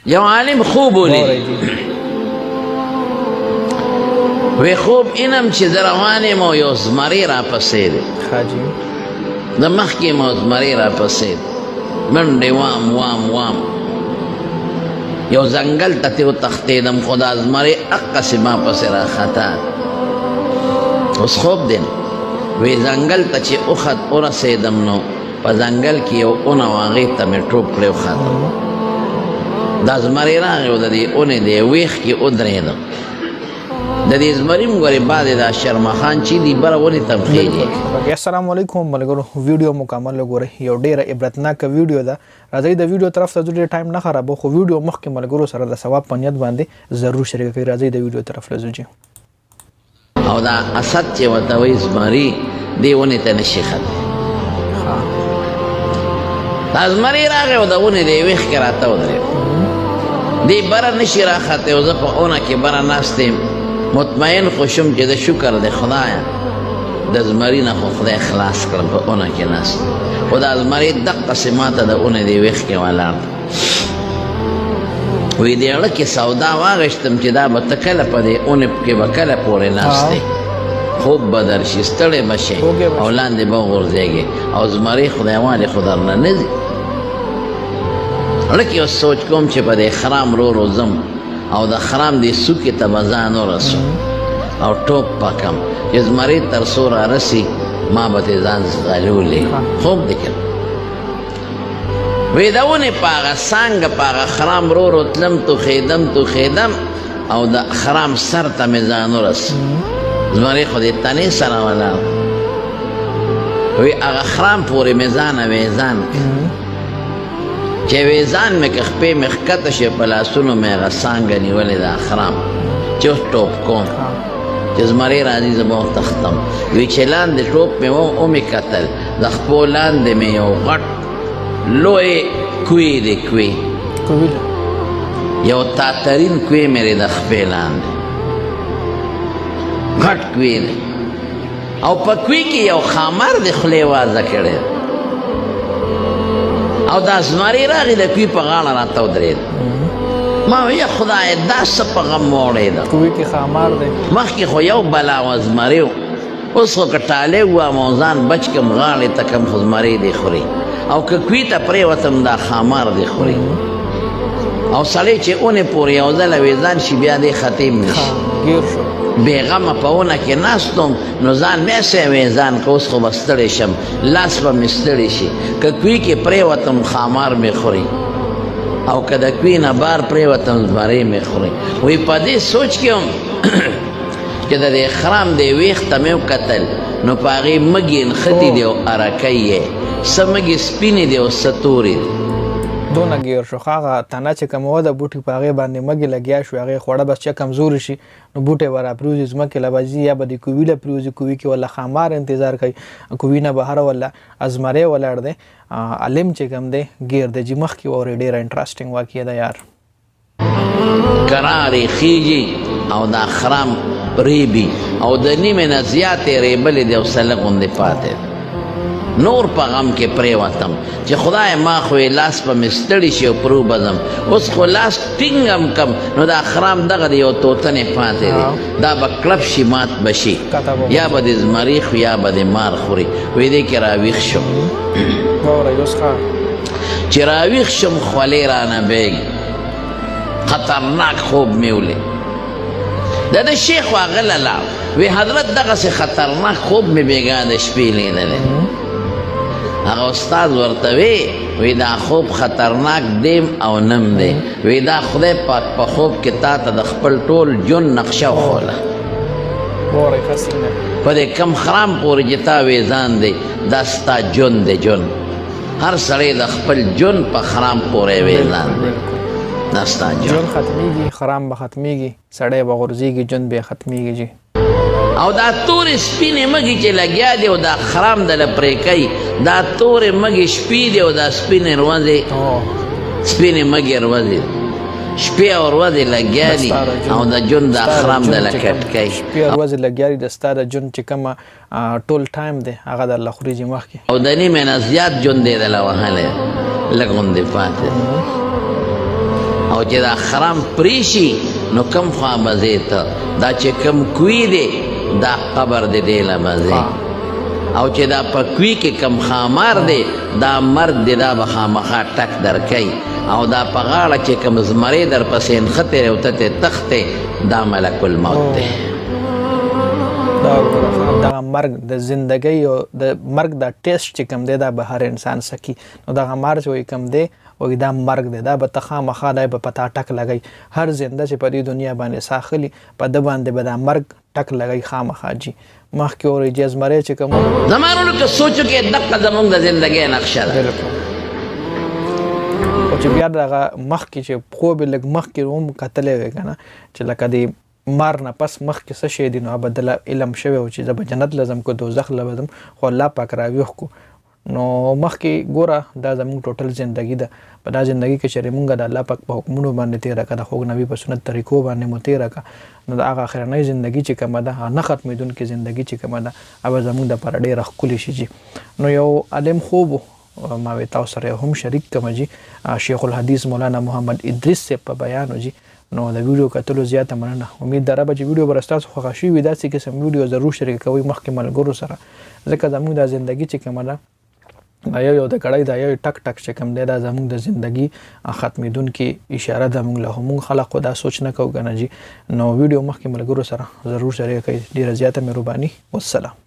یو عالم خوب ولید وی خوب اینم چې زه روان یم او یو زمری راپسې دی د مخکې یم او زمری راپسې دی منډې وام وام وام یو ځنګل ته ترې وتښتېدم خو دا زمری هغسې ما پسې راخطا اوس خوب دی وی ځنګل ته چې ورسېدم نو په ځنګل کې یو اونه و هغې ته مې ټوپ کړی وخاتم دا زمری راغی او د دې اونې د ویښ کې ودرېدم د دې زمري م ګورې بعد دا شرمخان چې دي بره ونې ته م خېږي السلام علیکم ملګرو ویډیو مکمل وګورئ یو ډېره عبرتناکه ویډیو ده راځئ د ویډیو طرف ته ډېر ټایم نه خرابو خو ویډیو مخکې ملګرو سره د ثواب په نیت باندې ضرور شریک کړئ راځئ د ویډیو طرف ته ځو او دا اسد چې ورته وایي زمري دې ونې ته نشي ختلی دا زمري راغی او د ونې د ویښ کې راته ودرېد دې بره نشي راختلی او زه په اونه کې بره ناست یم مطمئن خو شم چې د شکر د خدایه د زمري نه خو خدای خلاص کړم په اونه کې ناست خو دا زمري دقسې ما ته د اونې د ویښ کې ولاړ وی دې اړه کې سودا واغېشتم چې دا به ته کله په دې اونې کې به کله پورې ناست دی خوب به درشي ستړی به شئ او لاندې به وغورځېږې او زمري خدای والې خو درنه نه ځي اړه کې اوس سوچ کوم چې په دې خرام رو ځم او د خرام دې څوکې ته به ځان ورسو او ټوپ پکم چې زمري تر څو رارسي ما به ترې ځان ځغلولې خوب دی که وی د ونې په هغه څانګه په هغه خرام رو تلم توخېدم او د خرام سر ته مې ځان ورس زمري خو دې تنې سره ولاړ وی هغه خرام پورې مې ځان ویزان چې ویزان مې که خپې مې ښکته شي په لاسونو مې هغه څانګه نیولې ده خرام چې اوس ټوپ کوم چې زمري راځي زه به وتښتم وی چې لاندې ټوپ مې ومې کتل د خپو لاندې مې یو غټ لوی کوی دی کوی یو تاترین کوی مې د خپې لاندې غټ کوی دی او په کوی کې یو خامر د خولې وازه کړی او دا زمري راغی د کوی په غاړه راته ودرېد ما وی خدای دا څه په غم وړی ده کوی کې خامار دی مخکې خو یو بلا و زمري و اوس خو که ټالی ووم او ځان بچ کم غاړې ته کم خو زمري دی خوري او که کوی ته پرېوتم دا خامار دی خوري او سړی چې اونې پورې یو ځله ویزان شي بیا دی ختم نشي بېغمه په ونه کې ناستم نو ځان مې سې ویزان که اوس خو به ستړی شم لاس به مې ستړی شي که کوی کې پرېوتم خامار مې خوري او که د کوی نه بار پرېوتم زمري مې خوري وی په دې سوچ کې هم چې د دې خرام دی ویښ ته مې وکتل نو په هغې مږې نښتې دي او ارکۍ یې څه مږې سپینې دي او څه تورې دي دونه ګیر شو هغه تنه چې کومه وه د بوټي په هغې باندې مږې لګیا شو هغې خوړه بس چې کمزورې شي نو بوټی به راپرېوځي ځمکې له به ځي یا به د کووي له پرېوځي کووي کې ولا خامار انتظار کوي کووي نه بهر ولا زمری ولاړ دی علم چې کوم دی ګیر دی چې مخکې واورې ډېره انټرسټینګ واقعه ده یار کرارې خیږي او دا خرام ریبي او د نیمې نه زیاتې ریبلې دی او سله غوندې پاتې نور په غم کې پرېوتم چې خدای ما خو یې لاس به مې ستړي شي او پرو بځم اوس خو لاس ټینګم کم نو دا خرام دغه د یو توتنې پاتې دی دا به کلپ شي مات به شي یا به د زمري خو یا به د مار خوري وی دې کې راویښ شم چې راویښ شم خولې رانه بیږي خطرناک خوب مې ولید د شیخ واغله لاړ وی حضرت دغسې خطرناک خوب مې بېګا د شپې لیدلی هغه استاد ورته وی دا خوب خطرناک دیم او نم دی وی دا خدای پاک په خوب کې تا ته د خپل ټول جون نقشه وښوله په دې کم خرام پورې چې تا ویزان دی دا ستا جون دی جون هر سړی د خپل جون په خرام پورې ویزان دی دا ستا جون ختمیږي خرام به ختمیږي سړی به غورځېږي جون به ختمیږي جي او دا تورې سپینې مږې چې لګیا دی او دا خرام دله پرې کوي دا تورې مږې شپې دی او دا سپینې ورځې سپینې مږې ورځې شپې او ورځې لګیا دي او د جون دا خرام دله کټ کوي شپې او ورځې لګیا دي د ستا د جون چې کومه ټول ټایم دی هغه درله خورېږي مخکې او د نیمې نه زیات جون دی دله وهلی لږ غوندې پاتې او او چې دا خرام پریشي نو کم خوا مزې ته دا چې کم کوی دی دا قبر دی دی له مزې او چې دا په کوی کې کم خامار دی دا مرګ دی دا به خامخا ټک درکوي او دا په غاړه چې کم زمرې در پسې نښتې او ته تختې دا ملک الموت دی دغه مرګ د زندګۍ او د مرګ دا ټیسټ چې کوم دی دا به هر انسان سکی نو دغه مرګ چې کوم دی وایي دا مرګ دی دا به ته خامخا دی به پتا ټک لګی هر زنده چې په دې دنیا باندې ساخلي په ده باندې به دا مرګ ټک لګی خامخا جي مخکې اورېږي زمری چې کوم زمانونو که سوچو کې دقه زمونږ د زندګۍ نقشه ده او چې بیا دغه مخکې چې خوب یې لږ مخکې هم کتلی وی که نه چې لکه د مار نه پس مخکې څه شی دي نو هغه به دله علم شوی و چې زه به جنت له ځم که دوزخ له به ځم خو الله پاک راویښ کړو نو مخکې ګوره دا زموږ ټوټل زندګي ده په دا زندګي کې چېرې مونږ د الله پاک په حکمونو باندې تېره کړه د خوږ نبي په سنت طریقو باندې مو تېره کړه نو د هغه اخرنۍ زندګي چې کومه ده نه ختمېدونکې زندګي چې کومه ده هغه زموږ دپاره ډېره ښکلې شي جي نو یو عالم خوب ما وی تاسو سره هم شریک کړم جي شیخ الحدیث مولانا محمد ادریس صاحب په بیان جي نو د ویډیو کتلو زیاته مننه امید داره به چې ویډیو به ستاسو خوښه شوي وي داسې قسم ویډیو ضرور شریک کوئ مخکې ملګرو سره ځکه زموږ دا زندګي چې کومه ده دا یو د کړی دا یو ټک ټک چې کوم دی دا زموږ د زندګي ختمېدونکې اشاره ده موږ له موږ خلقو دا سوچ نه کوو که نه جي نو ویډیو مخکې ملګرو سره ضرور شریک کوئ ډېره زیاته مهرباني والسلام